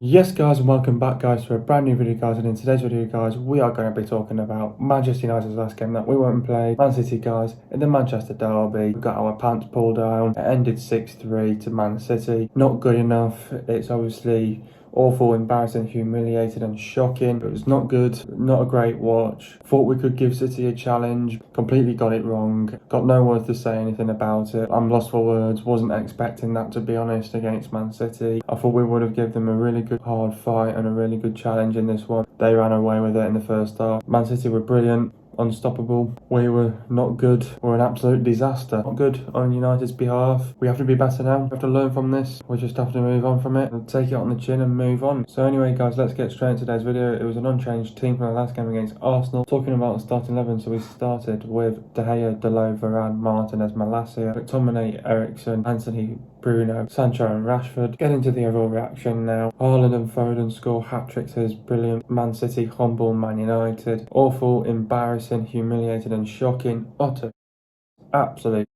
Yes guys, and welcome back guys to a brand new video guys, and in today's video guys we are going to be talking about Manchester United's last game that we went and played, Man City guys, in the Manchester derby. We got our pants pulled down, it ended 6-3 to Man City. Not good enough, it's obviously awful, embarrassing, humiliated and shocking. It was not good, not a great watch. Thought we could give City a challenge, completely got it wrong. Got no words to say anything about it. I'm lost for words, wasn't expecting that to be honest against Man City. I thought we would have given them a really good hard fight and a really good challenge in this one. They ran away with it in the first half. Man City were brilliant, unstoppable. We were not good. We're an absolute disaster. Not good on United's behalf. We have to be better now. We have to learn from this. We just have to move on from it and take it on the chin and move on. So anyway guys, let's get straight into today's video. It was an unchanged team from the last game against Arsenal. Talking about the starting 11, so we started with De Gea, Delo, Varane, Martinez, Malacia, McTominay, Eriksen, Anthony, Bruno, Sancho and Rashford. Get into the overall reaction now. Haaland and Foden score hat-tricks is brilliant. Man City humble Man United. Awful, embarrassing, humiliated and shocking. Utter. Absolute.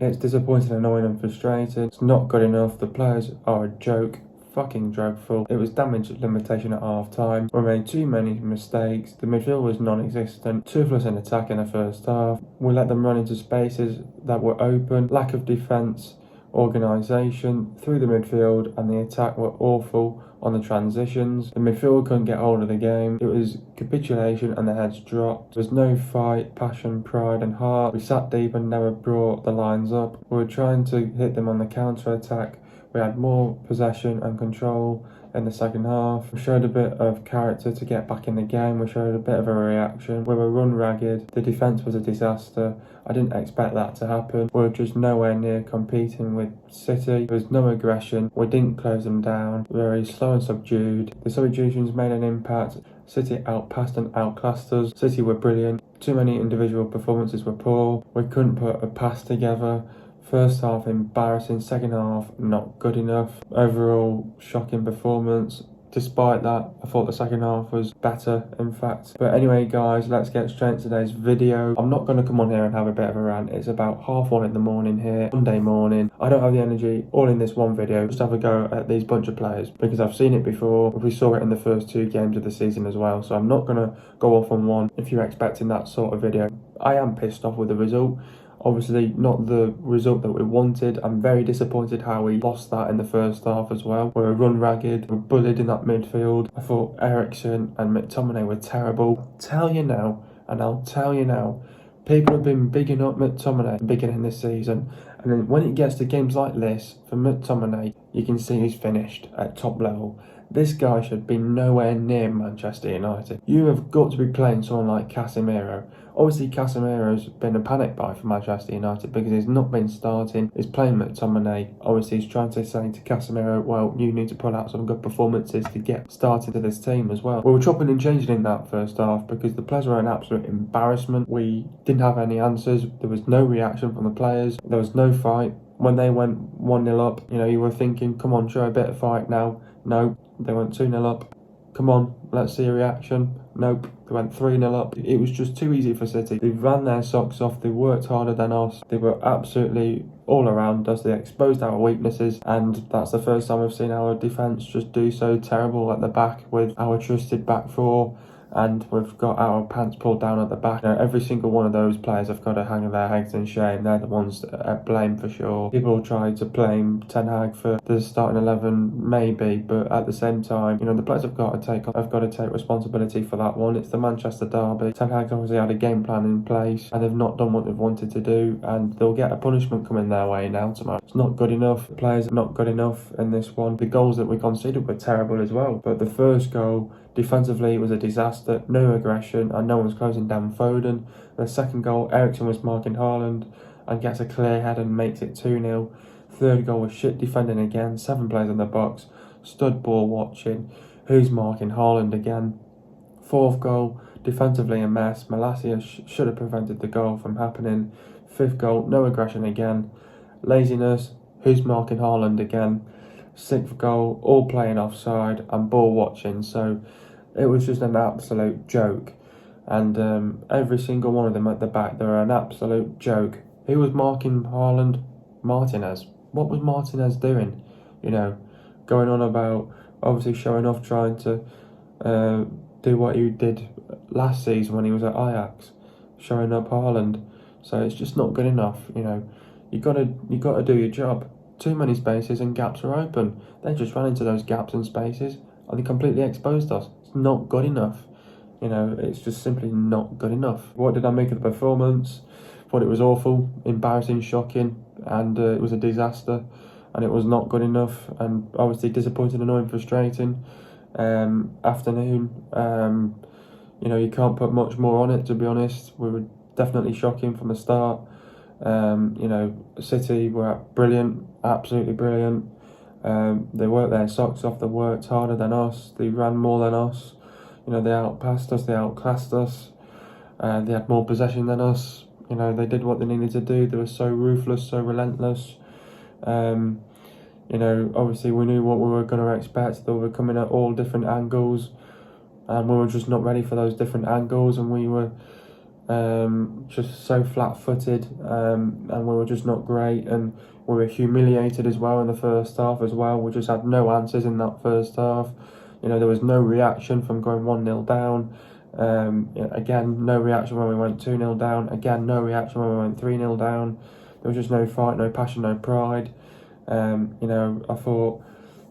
It's disappointing, annoying and frustrating. It's not good enough. The players are a joke. Fucking dreadful. It was damage limitation at half time. We made too many mistakes. The midfield was non-existent. Toothless in attack in the first half. We let them run into spaces that were open. Lack of defence, organisation through the midfield, and the attack were awful on the transitions. The midfield couldn't get hold of the game. It was capitulation and the heads dropped. There was no fight, passion, pride and heart. We sat deep and never brought the lines up. We were trying to hit them on the counter-attack. We had more possession and control in the second half. We showed a bit of character to get back in the game. We showed a bit of a reaction. We were run ragged. The defence was a disaster. I didn't expect that to happen. We were just nowhere near competing with City. There was no aggression. We didn't close them down. Very slow and subdued. The substitutions made an impact. City outpassed and outclassed us. City were brilliant. Too many individual performances were poor. We couldn't put a pass together. First half embarrassing, second half not good enough. Overall shocking performance. Despite that, I thought the second half was better, in fact. But anyway guys, let's get straight into today's video. I'm not going to come on here and have a bit of a rant. It's about 1:30 in the morning here, Monday morning. I don't have the energy all in this one video just to have a go at these bunch of players, because I've seen it before. We saw it in the first 2 games of the season as well, so I'm not going to go off on one if you're expecting that sort of video. I am pissed off with the result. Obviously not the result that we wanted. I'm very disappointed how we lost that in the first half as well. We were run ragged, we were bullied in that midfield. I thought Eriksen and McTominay were terrible. I'll tell you now, and I'll tell you now, people have been bigging up McTominay at the beginning of this season, and then when it gets to games like this, for McTominay, you can see he's finished at top level. This guy should be nowhere near Manchester United. You have got to be playing someone like Casemiro. Obviously, Casemiro's been a panic buy for Manchester United because he's not been starting. He's playing McTominay. Obviously, he's trying to say to Casemiro, well, you need to put out some good performances to get started to this team as well. We were chopping and changing in that first half because the players were an absolute embarrassment. We didn't have any answers. There was no reaction from the players. There was no fight. When they went 1-0 up, you were thinking, come on, show a bit of fight now. No, they went 2-0 up. Come on, let's see a reaction. Nope, they went 3-0 up. It was just too easy for City. They ran their socks off. They worked harder than us. They were absolutely all around us. They exposed our weaknesses, and that's the first time we've seen our defence just do so terrible at the back with our trusted back four. And we've got our pants pulled down at the back. Every single one of those players have got to hang their heads in shame. They're the ones that are blamed for sure. People try to blame Ten Hag for the starting 11, maybe, but at the same time, the players have got to take responsibility for that one. It's the Manchester derby. Ten Hag obviously had a game plan in place, and they've not done what they've wanted to do, and they'll get a punishment coming their way now tomorrow. It's not good enough. The players are not good enough in this one. The goals that we conceded were terrible as well, but the first goal, defensively, it was a disaster. No aggression, and no one's closing down Foden. The second goal, Eriksen was marking Haaland and gets a clear head and makes it 2-0. Third goal was shit defending again. 7 players in the box. Stud ball watching. Who's marking Haaland again? Fourth goal, defensively a mess. Malacia should have prevented the goal from happening. Fifth goal, no aggression again. Laziness. Who's marking Haaland again? Sixth goal, all playing offside and ball watching. So it was just an absolute joke. And every single one of them at the back, they're an absolute joke. Who was marking Haaland? Martinez. What was Martinez doing? Going on about obviously showing off, trying to do what he did last season when he was at Ajax, showing up Haaland. So it's just not good enough. You gotta do your job. Too many spaces and gaps are open. They just ran into those gaps and spaces and they completely exposed us. It's not good enough. It's just simply not good enough. What did I make of the performance? Thought it was awful, embarrassing, shocking, and it was a disaster, and it was not good enough, and obviously disappointing, annoying, frustrating afternoon. You can't put much more on it, to be honest. We were definitely shocking from the start. City were brilliant, absolutely brilliant. They worked their socks off, they worked harder than us, they ran more than us. They outpassed us, they outclassed us. They had more possession than us. They did what they needed to do. They were so ruthless, so relentless. Obviously we knew what we were going to expect. They were coming at all different angles, and we were just not ready for those different angles, and we were just so flat-footed, and we were just not great, and we were humiliated as well in the first half as well. We just had no answers in that first half. There was no reaction from going 1-0 down. Again, no reaction when we went 2-0 down. Again, no reaction when we went 3-0 down. There was just no fight, no passion, no pride. I thought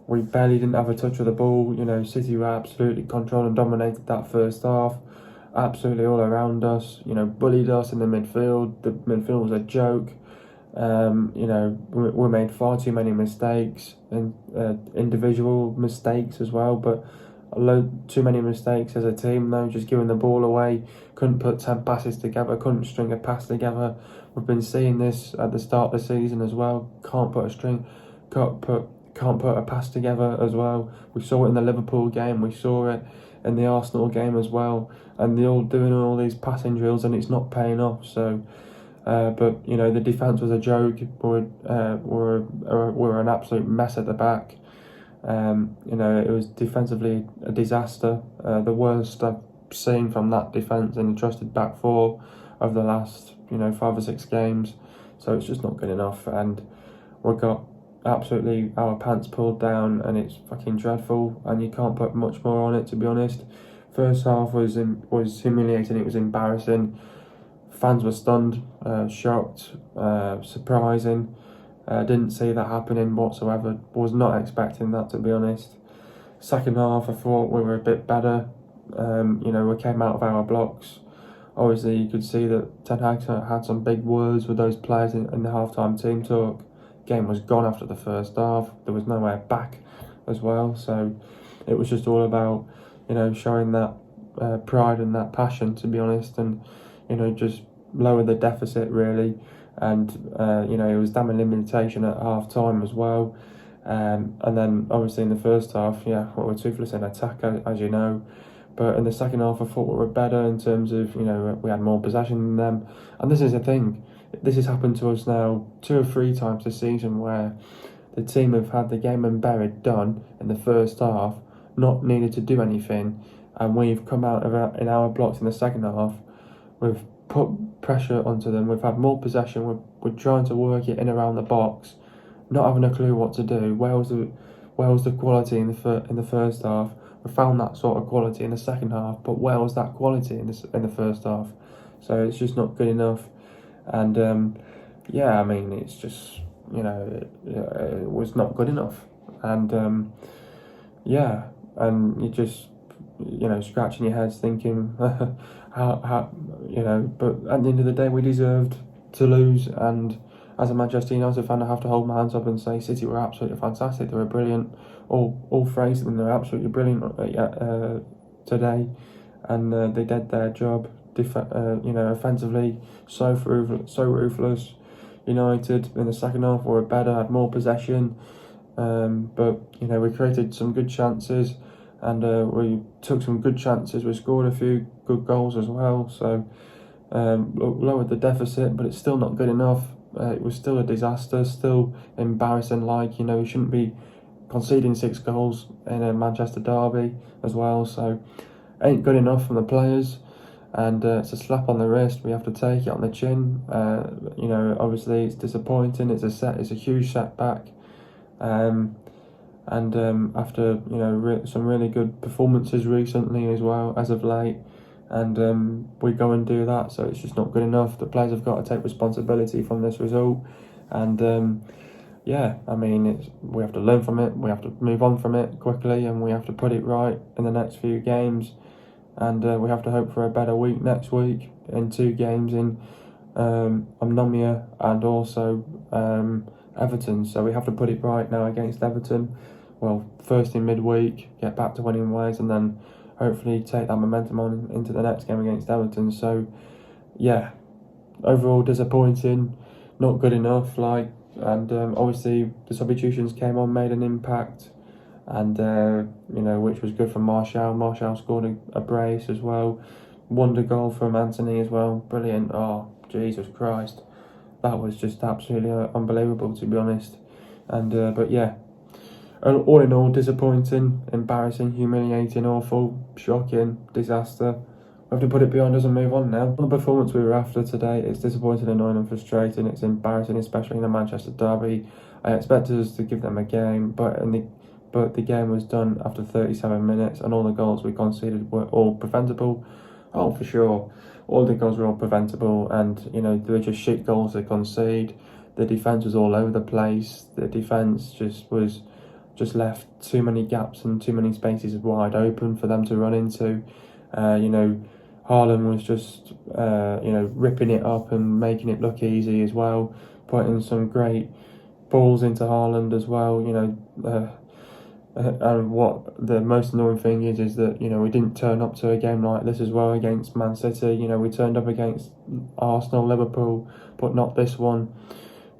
we barely didn't have a touch of the ball. City were absolutely controlled and dominated that first half. Absolutely all around us. Bullied us in the midfield. The midfield was a joke. We made far too many mistakes, and individual mistakes as well, but too many mistakes as a team though, just giving the ball away, couldn't put 10 passes together, couldn't string a pass together. We've been seeing this at the start of the season as well, can't put a pass together as well. We saw it in the Liverpool game, we saw it in the Arsenal game as well, and they're all doing all these passing drills and it's not paying off. So but the defence was a joke. We're an absolute mess at the back. It was defensively a disaster. The worst I've seen from that defence in the trusted back four of the last 5 or 6 games. So it's just not good enough, and we got absolutely our pants pulled down, and it's fucking dreadful. And you can't put much more on it, to be honest. First half was humiliating. It was embarrassing. Fans were stunned, shocked, surprising. Didn't see that happening whatsoever. Was not expecting that, to be honest. Second half, I thought we were a bit better. We came out of our blocks. Obviously, you could see that Ten Hag had some big words with those players in the half-time team talk. Game was gone after the first half. There was nowhere back as well. So it was just all about, showing that pride and that passion, to be honest, and just lower the deficit really. And it was damning limitation at half time as well. And then obviously in the first half, we were toothless in attack, as you know. But in the second half, I thought we were better in terms of, we had more possession than them. And this is the thing, this has happened to us now 2 or 3 times this season, where the team have had the game and buried done in the first half, not needed to do anything, and we've come out in our blocks in the second half. We've put pressure onto them. We've had more possession. We're trying to work it in around the box, not having a clue what to do. Where was the quality in the first half? We found that sort of quality in the second half, but where was that quality in the first half? So it's just not good enough. And it's just it was not good enough. And and you just scratching your heads thinking how but at the end of the day we deserved to lose. And as a Manchester United fan, I have to hold my hands up and say City were absolutely fantastic. They were brilliant. All 3 of them, they were absolutely brilliant today, and they did their job. Offensively, so ruthless. United in the second half were better, had more possession, but we created some good chances, and we took some good chances. We scored a few good goals as well, so lowered the deficit, but it's still not good enough. It was still a disaster, still embarrassing. You shouldn't be conceding 6 goals in a Manchester derby as well, so ain't good enough from the players. And it's a slap on the wrist. We have to take it on the chin. Obviously it's disappointing. It's a huge setback. And and after some really good performances recently as well as of late, and we go and do that, so it's just not good enough. The players have got to take responsibility from this result, and yeah, I mean, we have to learn from it, we have to move on from it quickly, and we have to put it right in the next few games, and we have to hope for a better week next week in 2 games in Omnomia and also Everton. So we have to put it right now against Everton. Well, first in midweek, get back to winning ways, and then hopefully take that momentum on into the next game against Everton. So yeah, overall disappointing, not good enough. And obviously the substitutions came on, made an impact, and which was good for Martial. Martial scored a brace as well. Wonder goal from Anthony as well. Brilliant. Oh, Jesus Christ. That was just absolutely unbelievable, to be honest. And but yeah, all in all, disappointing, embarrassing, humiliating, awful, shocking, disaster. We have to put it behind us and move on now. The performance we were after today, it's disappointing, annoying and frustrating. It's embarrassing, especially in the Manchester derby. I expected us to give them a game, but the game was done after 37 minutes, and all the goals we conceded were all preventable. Oh, for sure. All the goals were all preventable, and they were just shit goals to concede. The defence was all over the place. The defence just left too many gaps and too many spaces wide open for them to run into. Haaland was just ripping it up and making it look easy as well, putting some great balls into Haaland as well. And what the most annoying thing is that we didn't turn up to a game like this as well against Man City. We turned up against Arsenal, Liverpool, but not this one.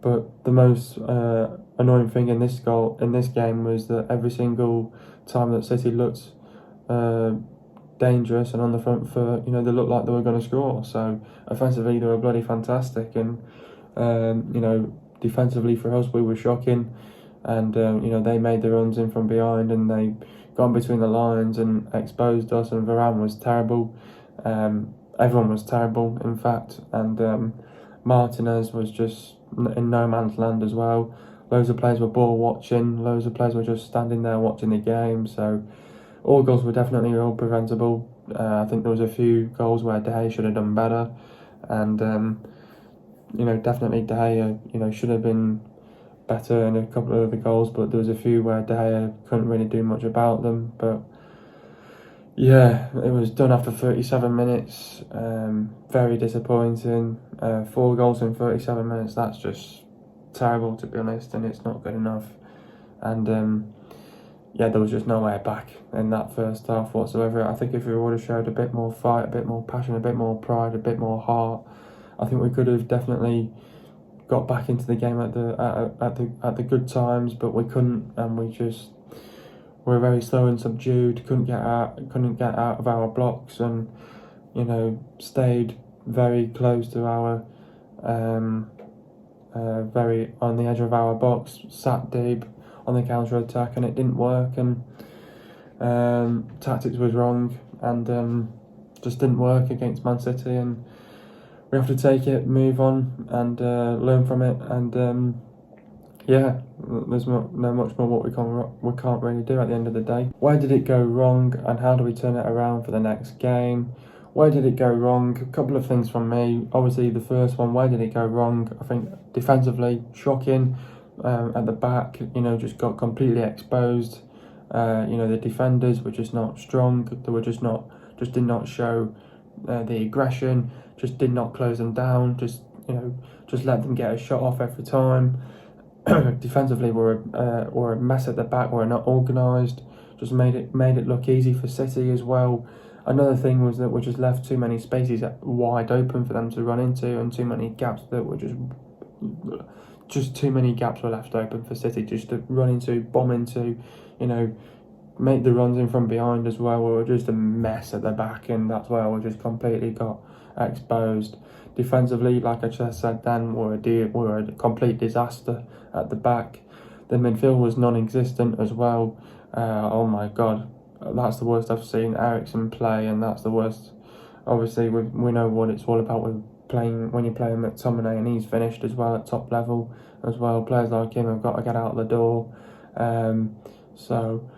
But the most annoying thing in this game was that every single time that City looked dangerous and on the front foot, they looked like they were going to score. So offensively, they were bloody fantastic, and defensively for us, we were shocking. And they made the runs in from behind, and they got between the lines and exposed us. And Varane was terrible. Everyone was terrible, in fact. And Martinez was just in no man's land as well. Loads of players were ball watching. Loads of players were just standing there watching the game. So all goals were definitely all preventable. I think there was a few goals where De Gea should have done better, and definitely De Gea should have been better in a couple of the goals, but there was a few where De Gea couldn't really do much about them. But yeah, it was done after 37 minutes. Very disappointing. 4 goals in 37 minutes. That's just terrible, to be honest, and it's not good enough. And there was just no way back in that first half whatsoever. I think if we would have showed a bit more fight, a bit more passion, a bit more pride, a bit more heart, I think we could have definitely got back into the game at the good times, but we couldn't, and we were very slow and subdued. Couldn't get out of our blocks, and stayed very close to our very on the edge of our box, sat deep on the counter attack, and it didn't work, and tactics was wrong, and just didn't work against Man City, and we have to take it, move on, and learn from it. And there's not much more what we can't really do at the end of the day. Where did it go wrong, and how do we turn it around for the next game? Where did it go wrong? A couple of things from me. Obviously, the first one, where did it go wrong? I think defensively, shocking. At the back, just got completely exposed. The defenders were just not strong. They were just did not show the aggression. Just did not close them down. Just let them get a shot off every time. Defensively, we're a mess at the back. We're not organised. Just made it look easy for City as well. Another thing was that we just left too many spaces wide open for them to run into, and too many gaps that were just too many gaps were left open for City just to run into, bomb into, make the runs in from behind as well. We were just a mess at the back, and that's where we just completely got exposed. Defensively, like I just said then, we were a complete disaster at the back. The midfield was non-existent as well. Oh my God, that's the worst I've seen Eriksen play, and that's the worst. Obviously, we know what it's all about with playing when you play him at McTominay, and he's finished as well at top level as well. Players like him have got to get out the door. So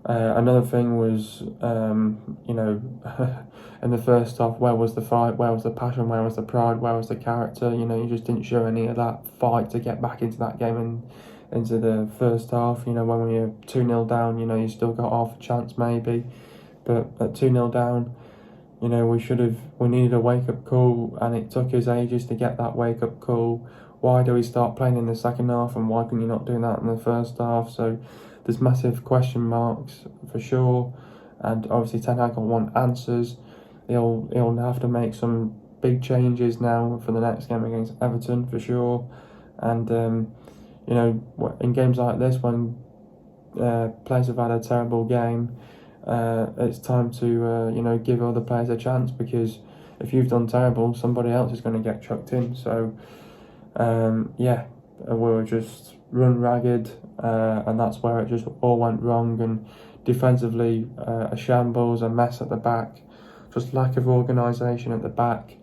another thing was, in the first half, where was the fight? Where was the passion? Where was the pride? Where was the character? You just didn't show any of that fight to get back into that game and into the first half. When we were 2-0 down, you still got half a chance maybe. But at 2-0 down, we needed a wake-up call, and it took us ages to get that wake-up call. Why do we start playing in the second half, and why can you not do that in the first half? So there's massive question marks for sure, and obviously Ten Hag will want answers. He'll have to make some big changes now for the next game against Everton for sure. And in games like this, when players have had a terrible game, it's time to give other players a chance, because if you've done terrible, somebody else is going to get chucked in. So we were just run ragged, and that's where it just all went wrong. And defensively, a shambles, a mess at the back, just lack of organisation at the back,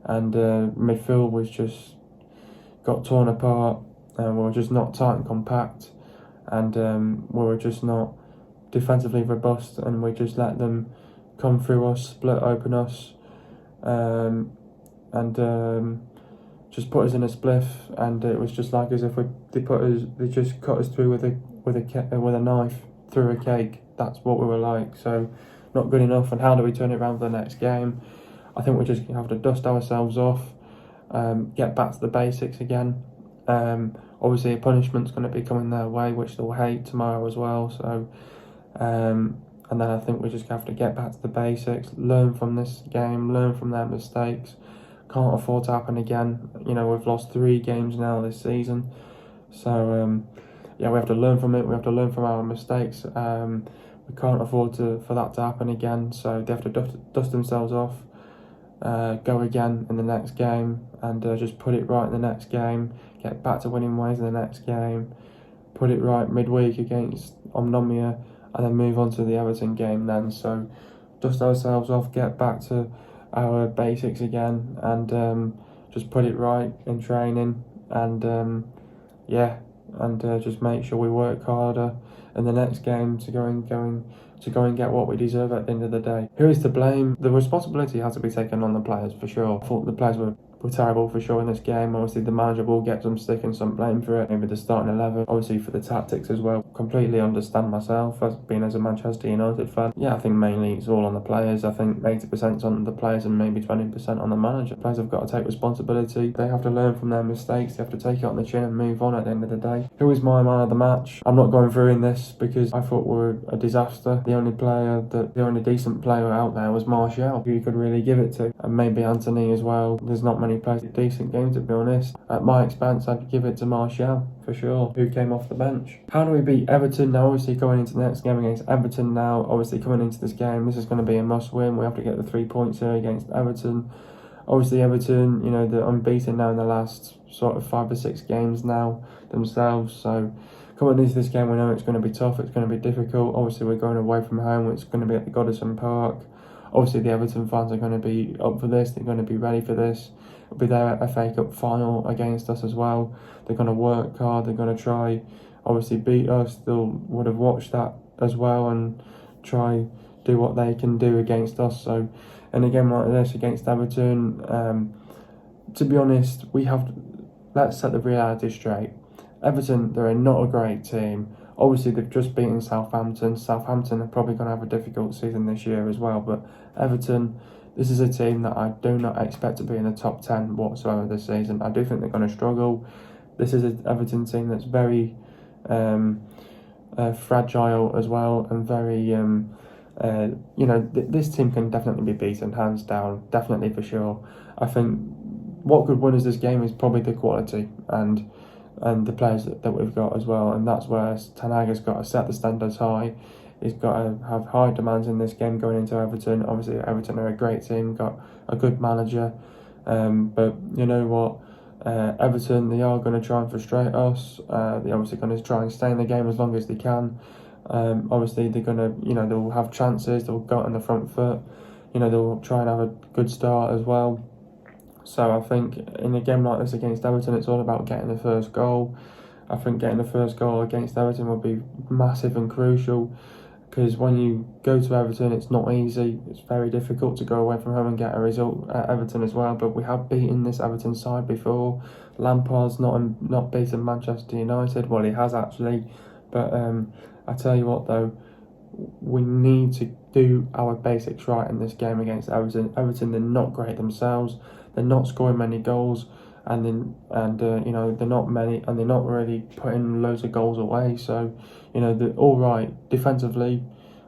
and midfield was just got torn apart, and we were just not tight and compact, and we were just not defensively robust, and we just let them come through us, split open us, and just put us in a spliff. And it was just like as if they just cut us through with a knife through a cake. That's what we were like. So not good enough. And how do we turn it around for the next game? I think we just have to dust ourselves off, get back to the basics again. Obviously a punishment's going to be coming their way, which they'll hate tomorrow as well. So and then I think we just have to get back to the basics, learn from this game, learn from their mistakes. Can't afford to happen again. We've lost 3 games now this season. So we have to learn from it. We have to learn from our mistakes. We can't afford for that to happen again. So they have to dust themselves off, go again in the next game, and just put it right in the next game. Get back to winning ways in the next game. Put it right midweek against Omnomia, and then move on to the Everton game then. So dust ourselves off, get back to our basics again, and just put it right in training, and just make sure we work harder in the next game to go and get what we deserve at the end of the day. Who is to blame? The responsibility has to be taken on the players for sure. I thought the players were terrible for sure in this game. Obviously the manager will get some stick and some blame for it, maybe the starting 11, obviously for the tactics as well. Completely understand myself as a Manchester United fan. I think mainly it's all on the players. I think 80% is on the players and maybe 20% on the manager. Players have got to take responsibility. They have to learn from their mistakes. They have to take it on the chin and move on at the end of the day. Who is my man of the match? I'm not going through in this because I thought we were a disaster. The only decent player out there was Martial, who you could really give it to, and maybe Anthony as well. There's not many players with decent games, to be honest. At my expense, I'd give it to Martial for sure, who came off the bench. How do we beat Everton now? Obviously going into the next game against Everton now, obviously coming into this game, this is going to be a must win. We have to get the 3 points here against Everton. Obviously Everton, they're unbeaten now in the last sort of 5 or 6 games now themselves. So coming into this game, we know it's going to be tough, it's going to be difficult. Obviously we're going away from home, it's going to be at the Goodison Park. Obviously the Everton fans are going to be up for this, they're going to be ready for this. It'll be their FA Cup final against us as well. They're going to work hard, they're going to try, obviously beat us. They would have watched that as well and try do what they can do against us. So in a game like this against Everton, to be honest, let's set the reality straight. Everton, they're not a great team. Obviously, they've just beaten Southampton. Southampton are probably going to have a difficult season this year as well. But Everton, this is a team that I do not expect to be in the top 10 whatsoever this season. I do think they're going to struggle. This is an Everton team that's very fragile as well, and very, this team can definitely be beaten, hands down, definitely for sure. I think what could win us this game is probably the quality and the players that we've got as well, and that's where Ten Hag has got to set the standards high. He's got to have high demands in this game going into Everton. Obviously Everton are a great team, got a good manager, but you know what, Everton, they are going to try and frustrate us. They're obviously going to try and stay in the game as long as they can. Obviously they're going to, they'll have chances, they'll go out on the front foot, they'll try and have a good start as well. So I think in a game like this against Everton, it's all about getting the first goal. I think getting the first goal against Everton would be massive and crucial, because when you go to Everton, it's not easy. It's very difficult to go away from home and get a result at Everton as well. But we have beaten this Everton side before. Lampard's not beaten Manchester United. Well, he has actually. But I tell you what, though, we need to do our basics right in this game against Everton. Everton, they're not great themselves. They're not scoring many goals, and they're not many, and they're not really putting loads of goals away. So, they're all right defensively.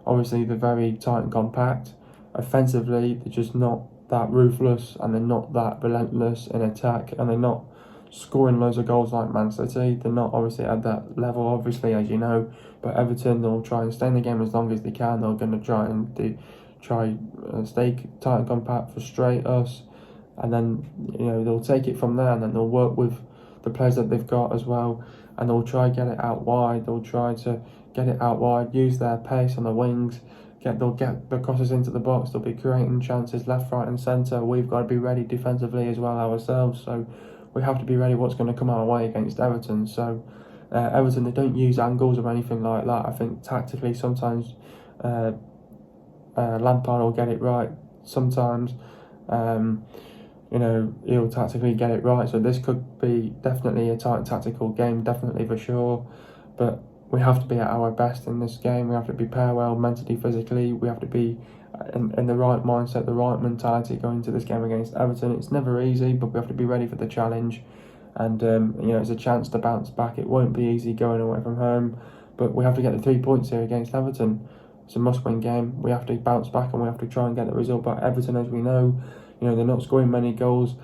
Obviously, they're very tight and compact. Offensively, they're just not that ruthless, and they're not that relentless in attack, and they're not scoring loads of goals like Man City. They're not obviously at that level, obviously, as you know. But Everton, they'll try and stay in the game as long as they can. They're going to try and stay tight and compact, frustrate us, and then they'll take it from there, and then they'll work with the players that they've got as well, and they'll try to get it out wide. They'll try to get it out wide, use their pace on the wings. They'll get the crosses into the box. They'll be creating chances left, right, and centre. We've got to be ready defensively as well ourselves. So we have to be ready what's going to come our way against Everton. So Everton, they don't use angles or anything like that. I think tactically sometimes Lampard will get it right. Sometimes he'll tactically get it right. So this could be definitely a tight tactical game, definitely for sure. But we have to be at our best in this game. We have to prepare well mentally, physically. We have to be in the right mindset, the right mentality going into this game against Everton. It's never easy, but we have to be ready for the challenge. And, it's a chance to bounce back. It won't be easy going away from home, but we have to get the 3 points here against Everton. It's a must-win game. We have to bounce back and we have to try and get the result. But Everton, as we know, they're not scoring many goals.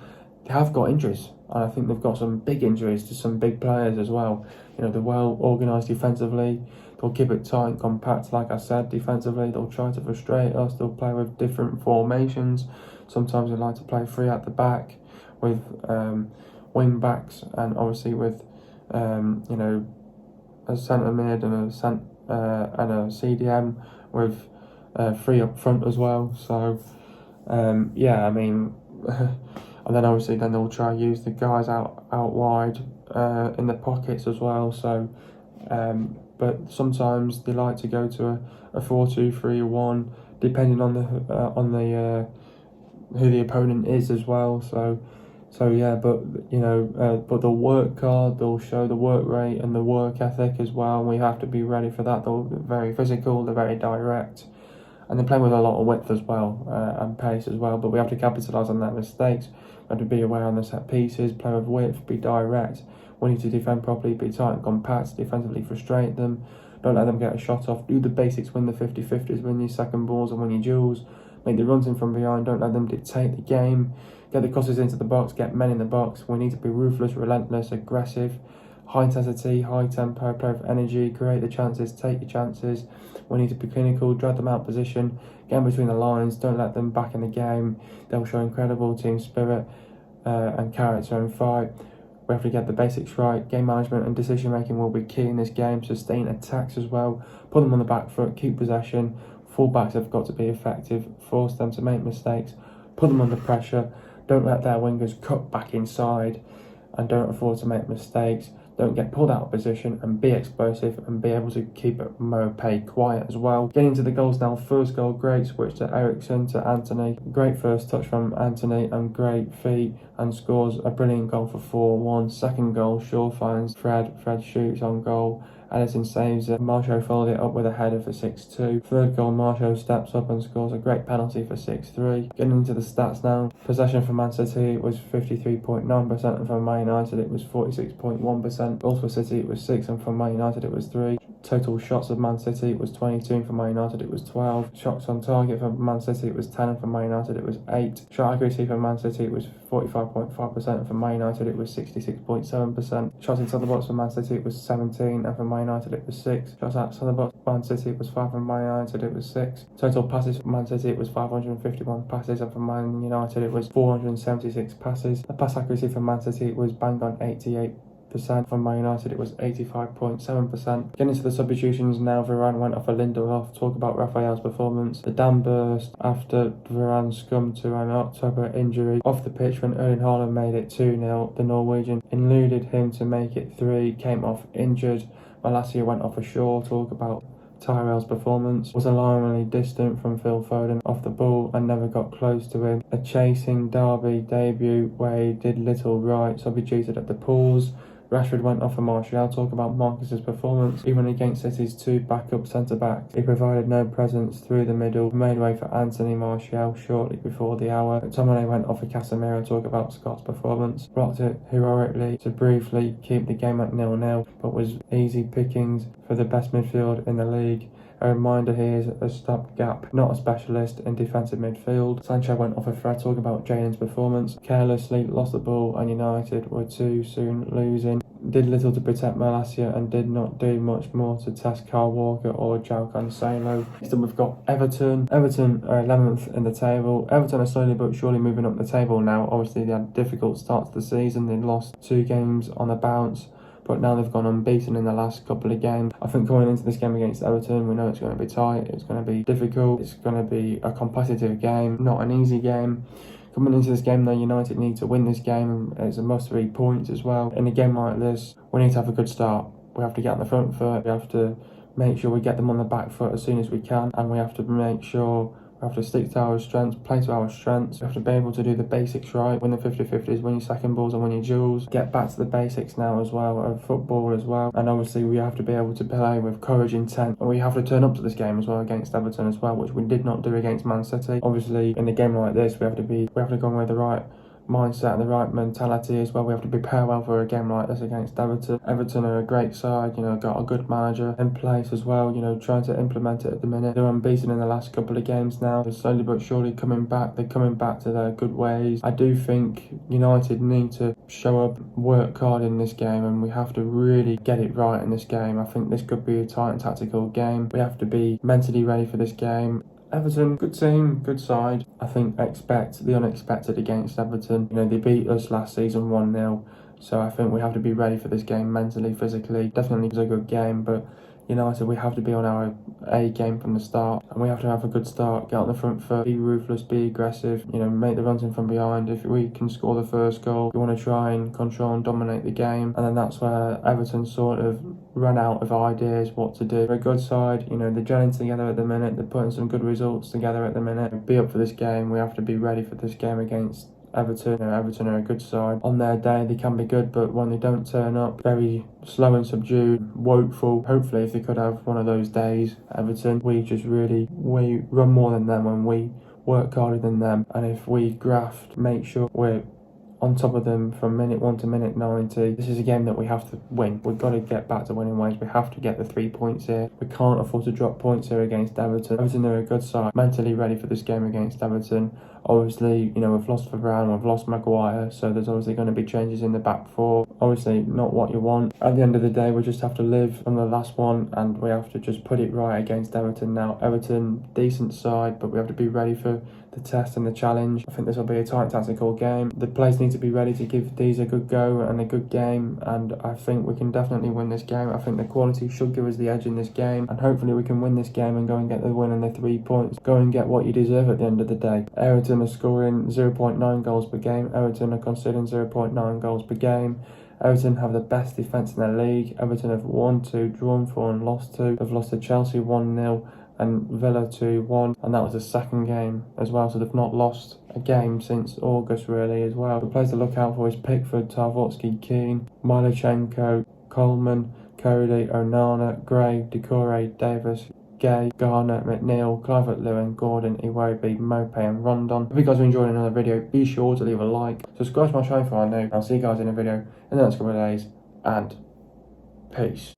They have got injuries, and I think they've got some big injuries to some big players as well. They're well organised defensively. They'll keep it tight and compact, like I said, defensively. They'll try to frustrate us. They'll play with different formations. Sometimes they like to play three at the back with wing backs, and obviously with a centre mid and a CDM with three up front as well. So and then obviously they'll try to use the guys out wide in the pockets as well. So but sometimes they like to go to a 4-2-3-1, depending on the who the opponent is as well. But they'll work hard. They'll show the work rate and the work ethic as well. And we have to be ready for that. They're very physical. They're very direct, and they're playing with a lot of width as well and pace as well. But we have to capitalise on their mistakes. We have to be aware on the set pieces, play with width, be direct. We need to defend properly, be tight and compact, defensively frustrate them. Don't let them get a shot off. Do the basics, win the 50-50s, win your second balls and win your duels. Make the runs in from behind. Don't let them dictate the game. Get the crosses into the box, get men in the box. We need to be ruthless, relentless, aggressive, high intensity, high tempo, play with energy, create the chances, take your chances. We need to be clinical, drag them out of position, get in between the lines, don't let them back in the game. They'll show incredible team spirit and character and fight. We have to get the basics right. Game management and decision making will be key in this game. Sustain attacks as well. Put them on the back foot, keep possession. Fullbacks have got to be effective, force them to make mistakes, put them under pressure. Don't let their wingers cut back inside, and don't afford to make mistakes. Don't get pulled out of position, and be explosive and be able to keep it Mopay quiet as well. Getting to the goals now. First goal, great switch to Ericsson to Anthony. Great first touch from Anthony and great feet, and scores a brilliant goal for 4-1. Second goal, Shaw finds Fred. Fred shoots on goal. Alisson saves it. Martial followed it up with a header for 6-2. Third goal, Martial steps up and scores a great penalty for 6-3. Getting into the stats now. Possession for Man City was 53.9%, and for Man United it was 46.1%. Goals for City it was 6, and for Man United it was 3. Total shots of Man City it was 22, and for Man United it was 12. Shots on target for Man City it was 10, and for Man United it was 8. Shot accuracy for Man City it was 45.5%, and for Man United it was 66.7%. Shots inside the box for Man City it was 17, and for Man United it was 6. Shots outside the box for Man City it was 5, and Man United it was 6. Total passes for Man City it was 551 passes, and for Man United it was 476 passes. The pass accuracy for Man City it was bang on 88 For Man United, it was 85.7%. Getting into the substitutions now, Varane went off for Lindelof. Talk about Raphael's performance. The dam burst after Varane succumbed to an October injury off the pitch when Erling Haaland made it 2-0. The Norwegian eluded him to make it 3, came off injured. Malacia went off for Shaw. Talk about Tyrell's performance. Was alarmingly distant from Phil Foden off the ball and never got close to him. A chasing Derby debut where he did little right, substituted at the pause. Rashford went off for Martial. Talk about Marcus's performance. Even against City's 2 backup centre-backs, he provided no presence through the middle, made way for Anthony Martial shortly before the hour. Tomine went off for Casemiro. Talk about Scott's performance. Blocked it heroically to briefly keep the game at 0-0, but was easy pickings for the best midfield in the league. A reminder, he is a stopgap, not a specialist in defensive midfield. Sancho went off a Fred. Talk about Jaden's performance. Carelessly lost the ball and United were too soon losing. Did little to protect Malacia and did not do much more to test Kyle Walker or João Cancelo. Next up we've got Everton. Everton are 11th in the table. Everton are slowly but surely moving up the table now. Obviously they had a difficult start to the season. They lost 2 games on the bounce, but now they've gone unbeaten in the last couple of games. I think going into this game against Everton, we know it's going to be tight, it's going to be difficult, it's going to be a competitive game, not an easy game. Coming into this game though, United need to win this game. It's a must 3 points as well. In a game like this, we need to have a good start. We have to get on the front foot, we have to make sure we get them on the back foot as soon as we can, and we have to make sure we have to stick to our strengths, play to our strengths. We have to be able to do the basics right, win the 50-50s, win your second balls and win your duels. Get back to the basics now as well, of football as well. And obviously we have to be able to play with courage, intent. And we have to turn up to this game as well against Everton as well, which we did not do against Man City. Obviously in a game like this, we have to go with the right mindset and the right mentality as well. We have to prepare well for a game like this against Everton. Everton are a great side, got a good manager in place as well, trying to implement it at the minute. They're unbeaten in the last couple of games now. They're slowly but surely coming back. They're coming back to their good ways. I do think United need to show up, work hard in this game, and we have to really get it right in this game. I think this could be a tight and tactical game. We have to be mentally ready for this game. Everton, good team, good side. I think expect the unexpected against Everton. They beat us last season 1-0. So I think we have to be ready for this game mentally, physically. Definitely was a good game, but United, we have to be on our A game from the start. And we have to have a good start, get on the front foot, be ruthless, be aggressive, make the runs in from behind. If we can score the first goal, we want to try and control and dominate the game. And then that's where Everton sort of run out of ideas what to do. They're a good side, they're gelling together at the minute. They're putting some good results together at the minute. Be up for this game. We have to be ready for this game against Everton. Everton are a good side. On their day they can be good, but when they don't turn up, very slow and subdued, woeful. Hopefully if they could have one of those days, Everton, we run more than them and we work harder than them, and if we graft, make sure we're on top of them from minute 1 to minute 90. This is a game that we have to win. We've got to get back to winning ways. We have to get the 3 points here. We can't afford to drop points here against Everton. Everton are a good side. Mentally ready for this game against Everton. Obviously, we've lost Varane, we've lost Maguire, so there's obviously going to be changes in the back four. Obviously, not what you want. At the end of the day, we just have to live on the last one, and we have to just put it right against Everton now. Everton, decent side, but we have to be ready for the test and the challenge. I think this will be a tight tactical game. The players need to be ready to give these a good go and a good game, and I think we can definitely win this game. I think the quality should give us the edge in this game, and hopefully we can win this game and go and get the win and the 3 points. Go and get what you deserve at the end of the day. Everton are scoring 0.9 goals per game. Everton are conceding 0.9 goals per game. Everton have the best defence in the league. Everton have won 2, drawn 4 and lost 2. They've lost to Chelsea 1-0 and Villa 2-1, and that was the second game as well, so they've not lost a game since August really as well. The players to look out for is Pickford, Tarkowski, Keane, Milichenko, Coleman, Cody, Onana, Gray, Decore, Davis, Gay, Garner, McNeil, Clivert-Lewin, Gordon, Iwobi, Mope and Rondon. If you guys are enjoying another video, be sure to leave a like, subscribe to my channel if you are new. I'll see you guys in a video in the next couple of days, and peace.